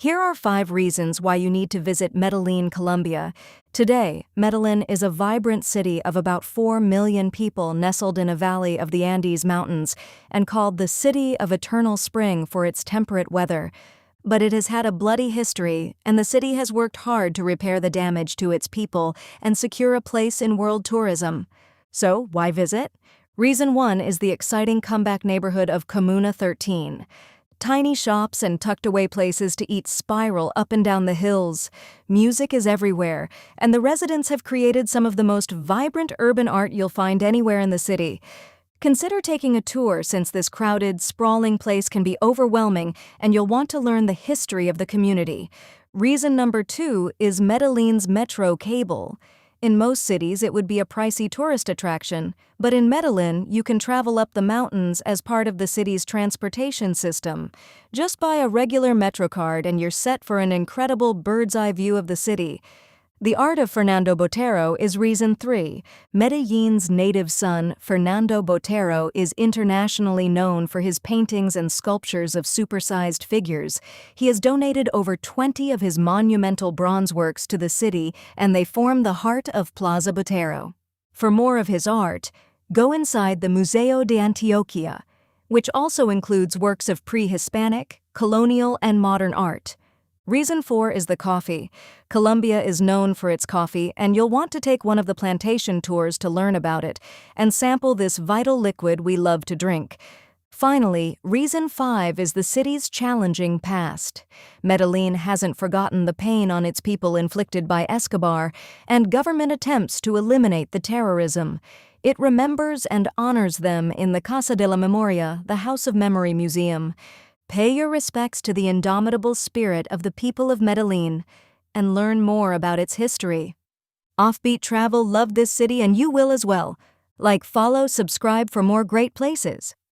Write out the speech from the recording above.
Here are 5 reasons why you need to visit Medellin, Colombia. Today, Medellin is a vibrant city of about 4 million people nestled in a valley of the Andes Mountains and called the City of Eternal Spring for its temperate weather. But it has had a bloody history, and the city has worked hard to repair the damage to its people and secure a place in world tourism. So, why visit? Reason 1 is the exciting comeback neighborhood of Comuna 13. Tiny shops and tucked-away places to eat spiral up and down the hills. Music is everywhere, and the residents have created some of the most vibrant urban art you'll find anywhere in the city. Consider taking a tour, since this crowded, sprawling place can be overwhelming and you'll want to learn the history of the community. Reason number 2 is Medellin's metro cable. In most cities, it would be a pricey tourist attraction, but in Medellin, you can travel up the mountains as part of the city's transportation system. Just buy a regular Metro card and you're set for an incredible bird's-eye view of the city. The art of Fernando Botero is reason 3. Medellin's native son, Fernando Botero, is internationally known for his paintings and sculptures of supersized figures. He has donated over 20 of his monumental bronze works to the city, and they form the heart of Plaza Botero. For more of his art, go inside the Museo de Antioquia, which also includes works of pre-Hispanic, colonial, and modern art. Reason 4 is the coffee. Colombia is known for its coffee, and you'll want to take one of the plantation tours to learn about it and sample this vital liquid we love to drink. Finally, reason 5 is the city's challenging past. Medellin hasn't forgotten the pain on its people inflicted by Escobar and government attempts to eliminate the terrorism. It remembers and honors them in the Casa de la Memoria, the House of Memory Museum. Pay your respects to the indomitable spirit of the people of Medellin and learn more about its history. Offbeat Travel loved this city, and you will as well. Like, follow, subscribe for more great places.